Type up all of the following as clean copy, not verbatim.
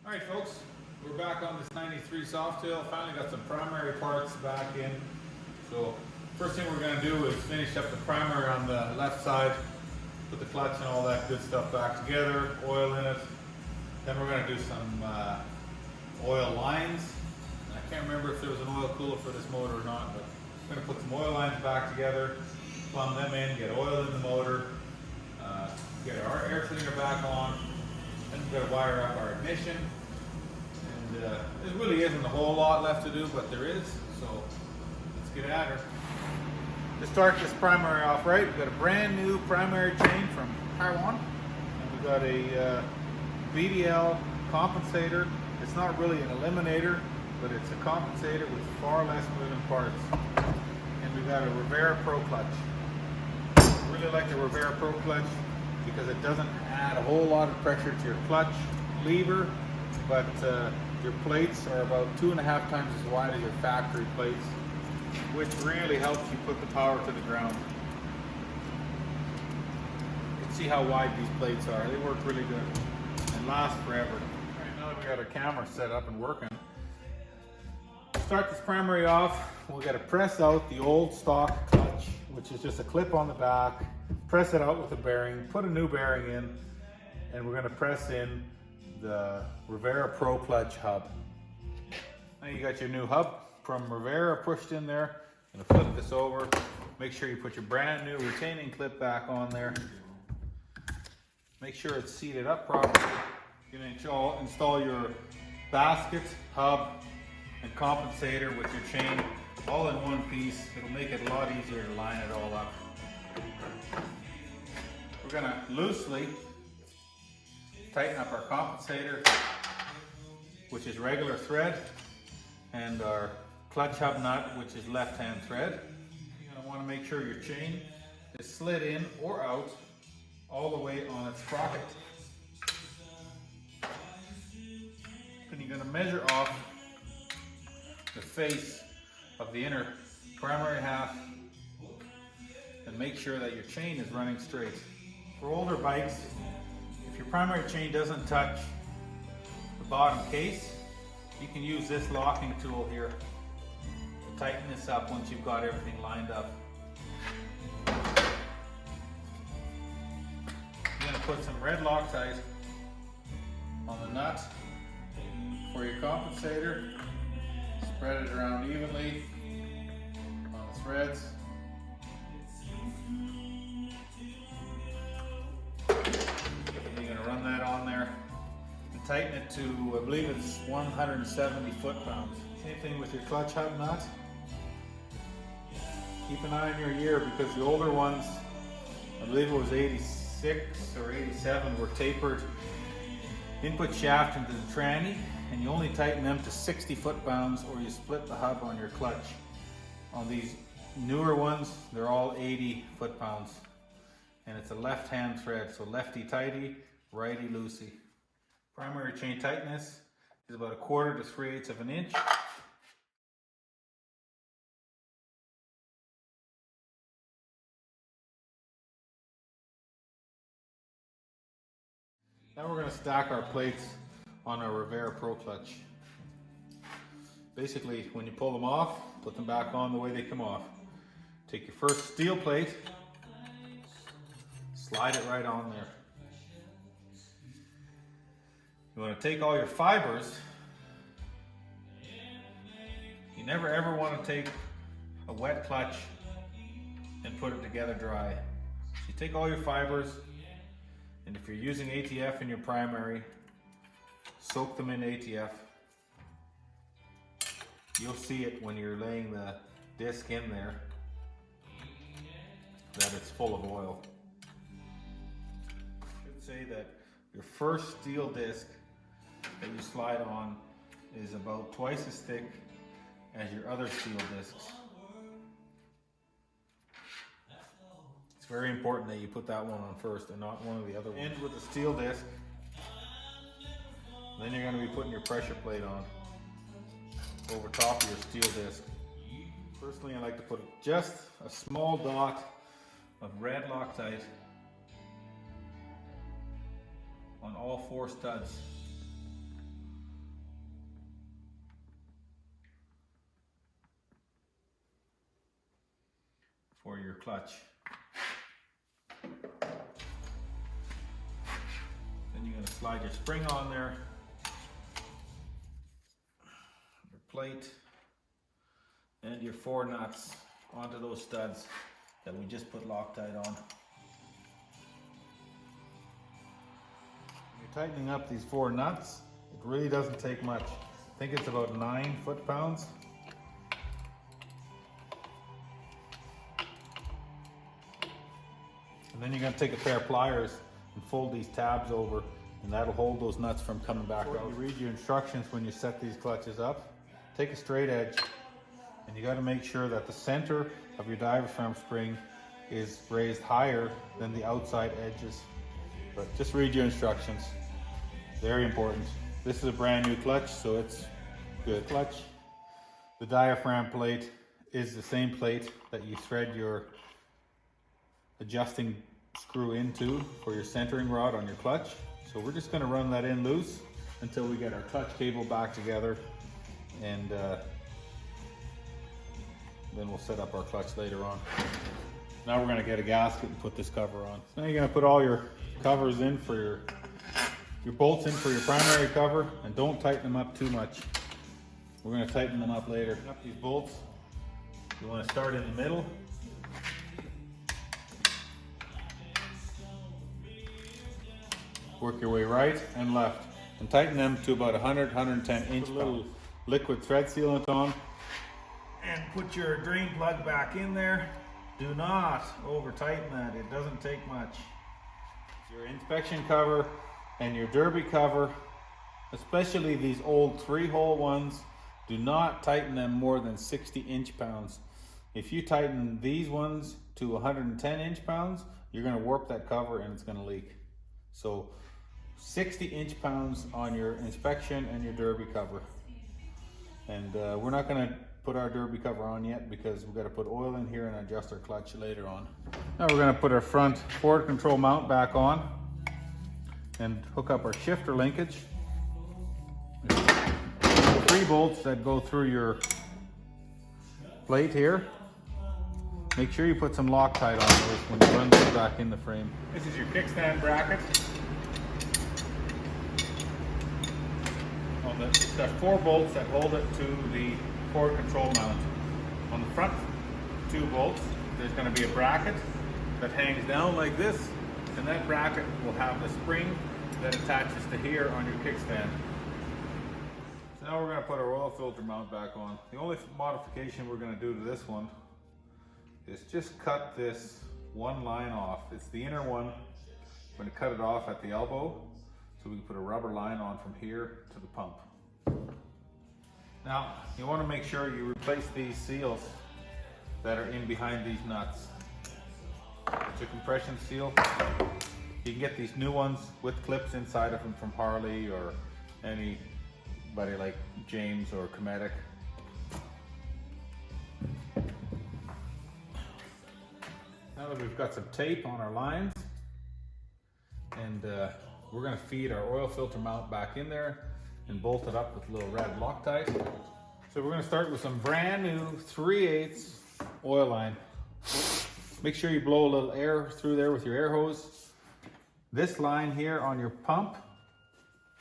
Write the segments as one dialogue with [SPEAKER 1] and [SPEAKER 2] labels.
[SPEAKER 1] Alright folks, we're back on this 93 Softail. Finally got some primary parts back in. So first thing we're going to do is finish up the primary on the left side, put the clutch and all that good stuff back together, oil in it. Then we're going to do some oil lines. I can't remember if there was an oil cooler for this motor or not, but we're going to put some oil lines back together, plumb them in, get oil in the motor, get our air cleaner back on, and we've got to wire up our ignition. And there really isn't a whole lot left to do, but there is, so let's get at her. To start this primary off right, we've got a brand new primary chain from Taiwan. And we've got a BDL compensator. It's not really an eliminator, but it's a compensator with far less moving parts. And we've got a Rivera Pro clutch. I really like the Rivera Pro clutch because it doesn't add a whole lot of pressure to your clutch lever, but your plates are about 2.5 times as wide as your factory plates, which really helps you put the power to the ground. You can see how wide these plates are. They work really good and last forever. Right now that we got our camera set up and working, to start this primary off, we'll got to press out the old stock clutch, which is just a clip on the back. Press it out with a bearing, put a new bearing in, and we're going to press in the Rivera Pro clutch hub. Now you got your new hub from Rivera pushed in there. I'm going to flip this over. Make sure you put your brand new retaining clip back on there. Make sure it's seated up properly. You're going to install your basket, hub, and compensator with your chain all in one piece. It'll make it a lot easier to line it all up. We're going to loosely tighten up our compensator, which is regular thread, and our clutch hub nut, which is left-hand thread. You're going to want to make sure your chain is slid in or out all the way on its sprocket. Then you're going to measure off the face of the inner primary half and make sure that your chain is running straight. For older bikes, if your primary chain doesn't touch the bottom case, you can use this locking tool here to tighten this up once you've got everything lined up. You're going to put some red Loctite on the nut for your compensator. Spread it around evenly on the threads. You're going to run that on there and tighten it to, I believe it's 170 foot-pounds. Same thing with your clutch hub nut. Keep an eye on your year because the older ones, I believe it was 86 or 87, were tapered input shaft into the tranny, and you only tighten them to 60 foot-pounds or you split the hub on your clutch. On these newer ones, they're all 80 foot-pounds. And it's a left-hand thread, so lefty-tighty, righty-loosey. Primary chain tightness is about 1/4 to 3/8 of an inch. Now we're going to stack our plates on our Rivera Pro clutch. Basically, when you pull them off, put them back on the way they come off. Take your first steel plate, slide it right on there. You want to take all your fibers. You never ever want to take a wet clutch and put it together dry. So you take all your fibers, and if you're using ATF in your primary, soak them in ATF. You'll see it when you're laying the disc in there that it's full of oil. I should say that your first steel disc that you slide on is about twice as thick as your other steel discs. It's very important that you put that one on first and not one of the other ones. End with the steel disc. Then you're going to be putting your pressure plate on over top of your steel disc. Personally, I like to put just a small dot of red Loctite on all 4 studs. clutch. Then you're going to slide your spring on there, your plate, and your 4 nuts onto those studs that we just put Loctite on. You're tightening up these 4 nuts. It really doesn't take much. I think it's about 9 foot-pounds. And then you're going to take a pair of pliers and fold these tabs over, and that'll hold those nuts from coming back out. You read your instructions when you set these clutches up. Take a straight edge, and you got to make sure that the center of your diaphragm spring is raised higher than the outside edges. But just read your instructions. Very important. This is a brand new clutch, so it's good. Clutch. The diaphragm plate is the same plate that you thread your adjusting screw into for your centering rod on your clutch. So we're just going to run that in loose until we get our clutch cable back together, and then we'll set up our clutch later on. Now we're going to get a gasket and put this cover on. So now you're going to put all your covers in for your bolts in for your primary cover, and don't tighten them up too much. We're going to tighten them up later. Up these bolts, you want to start in the middle. Work your way right and left, and tighten them to about 100-110 inch. Put a little liquid thread sealant on, and put your drain plug back in there. Do not over tighten that, it doesn't take much. Your inspection cover and your derby cover, especially these old 3-hole ones, do not tighten them more than 60 inch-pounds. If you tighten these ones to 110 inch-pounds, you're going to warp that cover and it's going to leak. So 60 inch-pounds on your inspection and your derby cover. And we're not going to put our derby cover on yet because we've got to put oil in here and adjust our clutch later on. Now we're going to put our front forward control mount back on and hook up our shifter linkage. 3 bolts that go through your plate here. Make sure you put some Loctite on those when you run those back in the frame. This is your kickstand bracket. It's got 4 bolts that hold it to the forward control mount. On the front 2 bolts, there's going to be a bracket that hangs down like this, and that bracket will have the spring that attaches to here on your kickstand. So now we're going to put our oil filter mount back on. The only modification we're going to do to this one is just cut this one line off. It's the inner one. I'm going to cut it off at the elbow so we can put a rubber line on from here to the pump. Now, you want to make sure you replace these seals that are in behind these nuts. It's a compression seal. You can get these new ones with clips inside of them from Harley or anybody like James or Cometic. Now that we've got some tape on our lines, and we're going to feed our oil filter mount back in there and bolt it up with a little red Loctite. So we're going to start with some brand new 3/8 oil line. Make sure you blow a little air through there with your air hose. This line here on your pump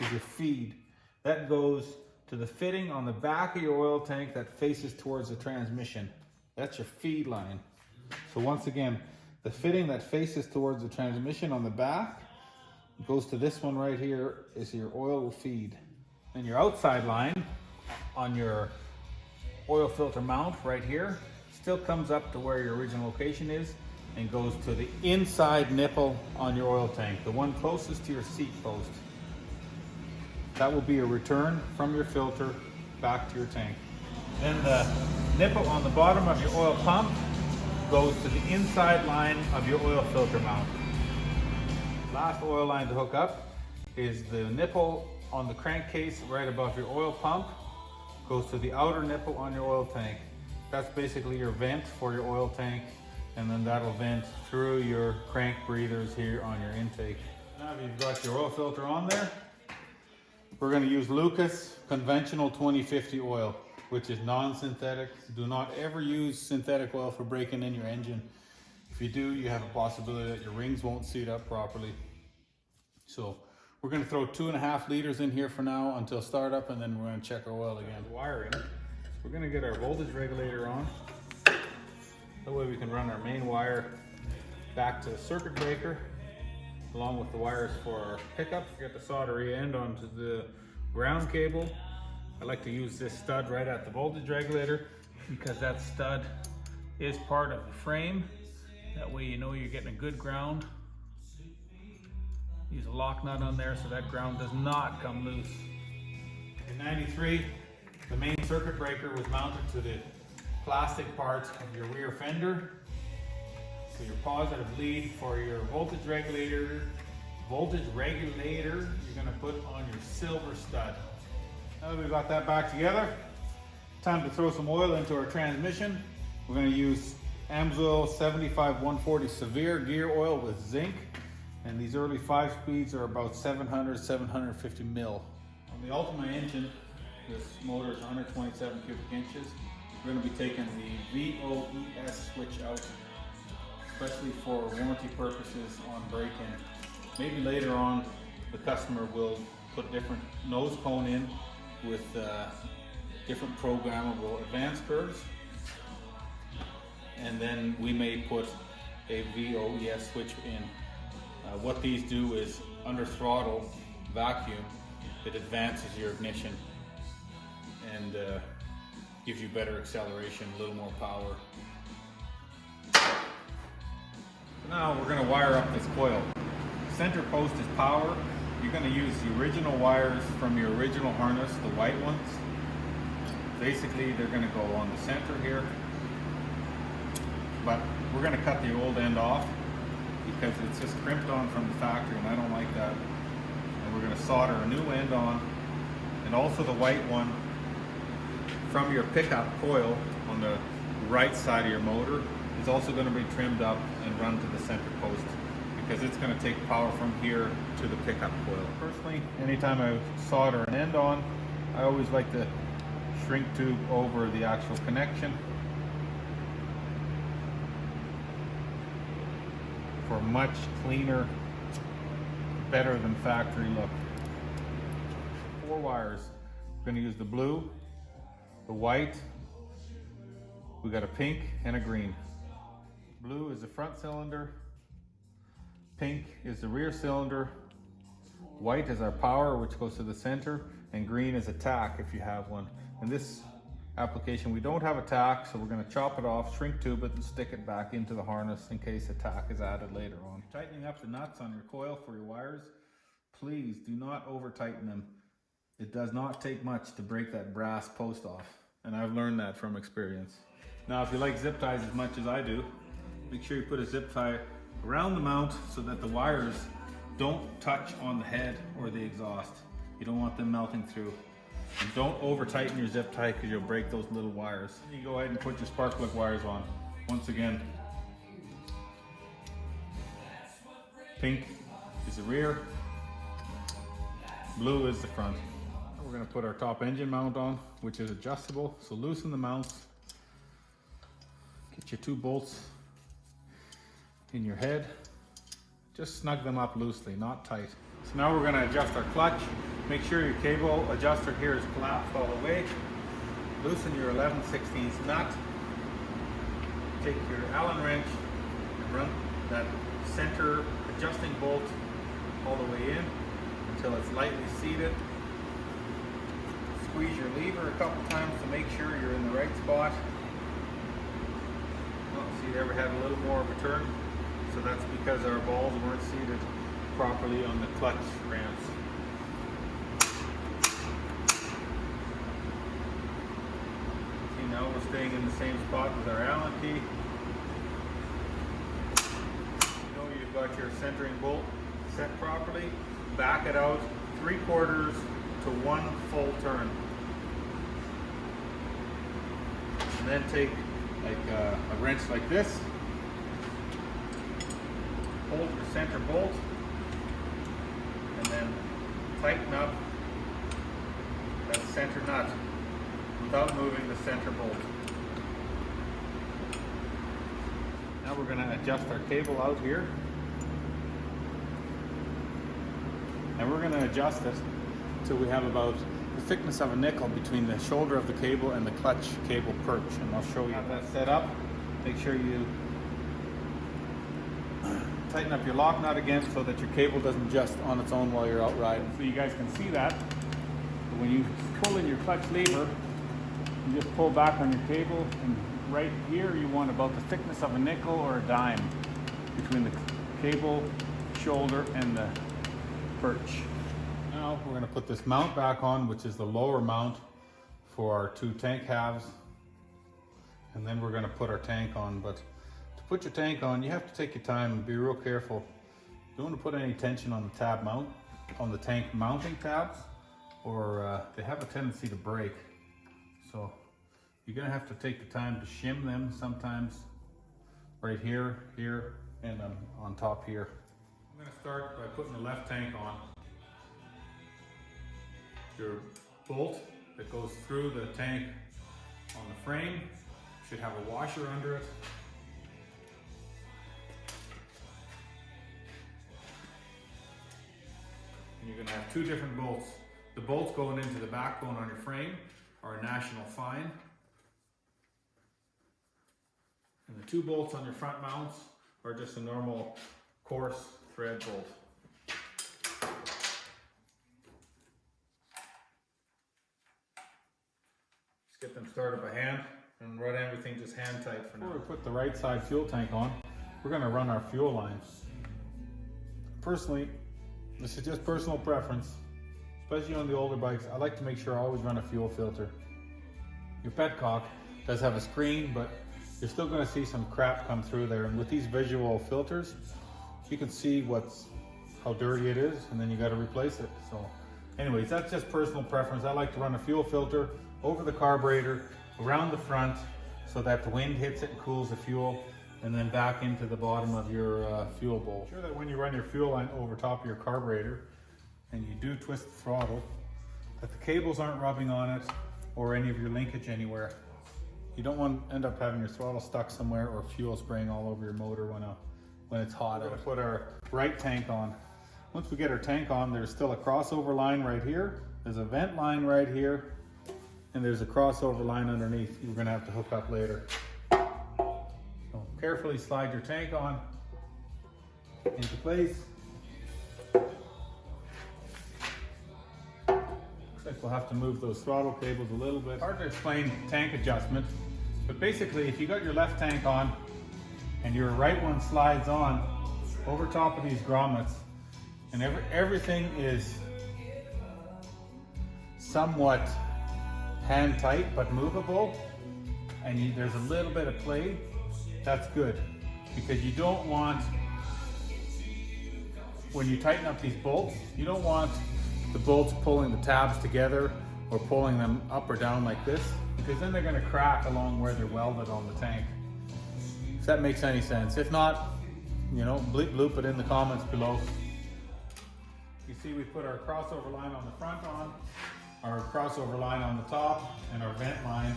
[SPEAKER 1] is your feed. That goes to the fitting on the back of your oil tank that faces towards the transmission. That's your feed line. So once again, the fitting that faces towards the transmission on the back goes to this one right here is your oil feed. And your outside line on your oil filter mount right here still comes up to where your original location is and goes to the inside nipple on your oil tank, the one closest to your seat post. That will be a return from your filter back to your tank. Then the nipple on the bottom of your oil pump goes to the inside line of your oil filter mount. Last oil line to hook up is the nipple on the crankcase right above your oil pump, goes to the outer nipple on your oil tank. That's basically your vent for your oil tank, and then that'll vent through your crank breathers here on your intake. Now you've got your oil filter on there. We're going to use Lucas conventional 2050 oil, which is non-synthetic. Do not ever use synthetic oil for breaking in your engine. If you do, you have a possibility that your rings won't seat up properly. So we're going to throw 2.5 liters in here for now until startup, and then we're going to check our oil again. Wiring. So we're going to get our voltage regulator on. That way we can run our main wire back to the circuit breaker, along with the wires for our pickup. Get the soldery end onto the ground cable. I like to use this stud right at the voltage regulator because that stud is part of the frame. That way you know you're getting a good ground. Use a lock nut on there so that ground does not come loose. In '93, the main circuit breaker was mounted to the plastic parts of your rear fender. So your positive lead for your voltage regulator, you're going to put on your silver stud. Now that we've got that back together, time to throw some oil into our transmission. We're going to use AMSOIL 75-140 Severe gear oil with zinc. And these early 5 speeds are about 700-750 mil. On the Ultima engine, this motor is 127 cubic inches. We're going to be taking the VOES switch out, especially for warranty purposes on break-in. Maybe later on the customer will put different nose cone in with different programmable advance curves, and then we may put a VOES switch in. What these do is under throttle vacuum, it advances your ignition and gives you better acceleration, a little more power. Now we're going to wire up this coil. Center post is power. You're going to use the original wires from your original harness, the white ones. Basically they're going to go on the center here, but we're going to cut the old end off because it's just crimped on from the factory and I don't like that. And we're going to solder a new end on, and also the white one from your pickup coil on the right side of your motor is also going to be trimmed up and run to the center post because it's going to take power from here to the pickup coil. Personally, anytime I solder an end on, I always like to shrink tube over the actual connection for much cleaner, better than factory look. 4 wires. We're going to use the blue, the white, we got a pink and a green. Blue is the front cylinder, pink is the rear cylinder, white is our power which goes to the center, and green is a tack if you have one. In this application we don't have a tack, so we're going to chop it off, shrink tube it, and stick it back into the harness in case a tack is added later on. Tightening up the nuts on your coil for your wires, please do not over tighten them. It does not take much to break that brass post off, and I've learned that from experience. Now if you like zip ties as much as I do, make sure you put a zip tie around the mount so that the wires don't touch on the head or the exhaust. You don't want them melting through. And don't over tighten your zip tie because you'll break those little wires. You go ahead and put your spark plug wires on. Once again, pink is the rear, blue is the front. We're going to put our top engine mount on, which is adjustable. So loosen the mounts, get your 2 bolts in your head, just snug them up loosely, not tight. So now we're going to adjust our clutch. Make sure your cable adjuster here is collapsed all the way. Loosen your 11/16 nut. Take your Allen wrench and run that center adjusting bolt all the way in until it's lightly seated. Squeeze your lever a couple times to make sure you're in the right spot. Well, see, it ever had a little more of a turn, so that's because our balls weren't seated properly on the clutch ramps. See, now we're staying in the same spot with our Allen key. You know you've got your centering bolt set properly. Back it out 3/4 to 1 full turn. And then take like a wrench like this, hold your center bolt, and then tighten up that center nut without moving the center bolt. Now Now we're going to adjust our cable out here. And we're going to adjust it till we have about the thickness of a nickel between the shoulder of the cable and the clutch cable perch. And I'll show you how that's set up. Make sure you tighten up your lock nut again so that your cable doesn't adjust on its own while you're out riding. So you guys can see that. When you pull in your clutch lever, you just pull back on your cable, and right here you want about the thickness of a nickel or a dime between the cable shoulder and the perch. Now we're going to put this mount back on, which is the lower mount for our two tank halves, and then we're going to put our tank on. But to put your tank on, you have to take your time and be real careful. You don't want to put any tension on the tab mount, on the tank mounting tabs, or they have a tendency to break. So you're going to have to take the time to shim them, sometimes right here, here, and on top here. I'm going to start by putting the left tank on. Your bolt that goes through the tank on the frame should have a washer under it. And you're going to have two different bolts. The bolts going into the backbone on your frame are a National Fine. And the two bolts on your front mounts are just a normal coarse thread bolt. Just get them started by hand and run everything just hand tight for now. Before we put the right side fuel tank on, we're going to run our fuel line. Personally, this is just personal preference, especially on the older bikes. I like to make sure I always run a fuel filter. Your petcock does have a screen, but you're still going to see some crap come through there. And with these visual filters, you can see how dirty it is, and then you got to replace it. So anyways, that's just personal preference. I like to run a fuel filter over the carburetor, around the front, so that the wind hits it and cools the fuel, and then back into the bottom of your fuel bowl. Make sure that when you run your fuel line over top of your carburetor, and you do twist the throttle, that the cables aren't rubbing on it or any of your linkage anywhere. You don't want to end up having your throttle stuck somewhere or fuel spraying all over your motor when it's hot. We're going to put our right tank on. Once we get our tank on, there's still a crossover line right here. There's a vent line right here. And there's a crossover line underneath you're going to have to hook up later. So carefully slide your tank on into place. Looks like we'll have to move those throttle cables a little bit. Hard to explain tank adjustment, but basically if you got your left tank on and your right one slides on over top of these grommets, and everything is somewhat hand tight but movable, and there's a little bit of play, that's good, because you don't want, when you tighten up these bolts, you don't want the bolts pulling the tabs together or pulling them up or down like this, because then they're going to crack along where they're welded on the tank. If that makes any sense. If not, you know, bleep bloop it in the comments below. You see we put our crossover line on the front on, our crossover line on the top, and our vent line.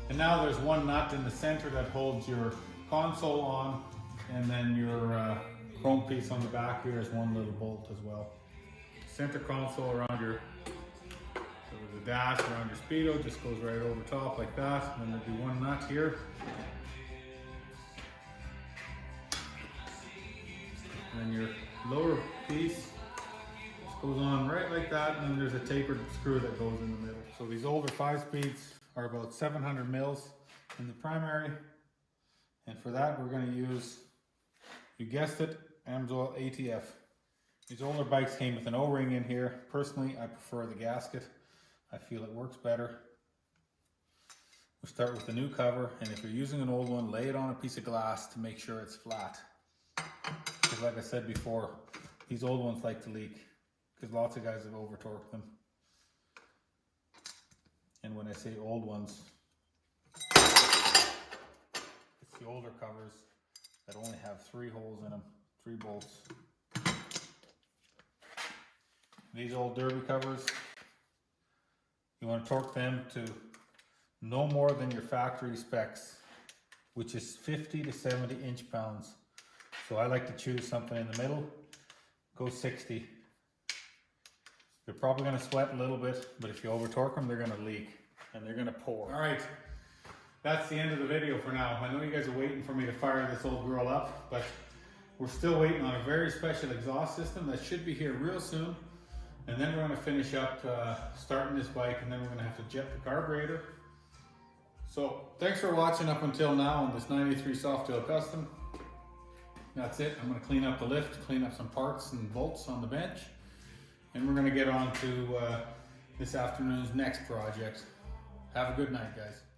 [SPEAKER 1] And now there's one nut in the center that holds your console on, and then your chrome piece on the back here is one little bolt as well. Center console around your, so the dash around your speedo just goes right over top like that. And then there'll be one nut here. And then your lower piece goes on right like that, and then there's a tapered screw that goes in the middle. So these older 5-speeds are about 700 mils in the primary, and for that we're going to use, you guessed it, Amsoil ATF. These older bikes came with an O-ring in here. Personally, I prefer the gasket. I feel it works better. We'll start with the new cover, and if you're using an old one, lay it on a piece of glass to make sure it's flat. Because like I said before, these old ones like to leak, because lots of guys have over-torqued them. And when I say old ones, it's the older covers that only have 3 holes in them, 3 bolts. These old derby covers, you want to torque them to no more than your factory specs. which is 50 to 70 inch-pounds. So I like to choose something in the middle, go 60. They're probably gonna sweat a little bit, but if you over torque them, they're gonna leak and they're gonna pour. All right, that's the end of the video for now. I know you guys are waiting for me to fire this old girl up, but we're still waiting on a very special exhaust system that should be here real soon. And then we're gonna finish up starting this bike, and then we're gonna have to jet the carburetor. So thanks for watching up until now on this 93 Softail Custom. That's it. I'm gonna clean up the lift, clean up some parts and bolts on the bench, and we're gonna get on to this afternoon's next project. Have a good night, guys.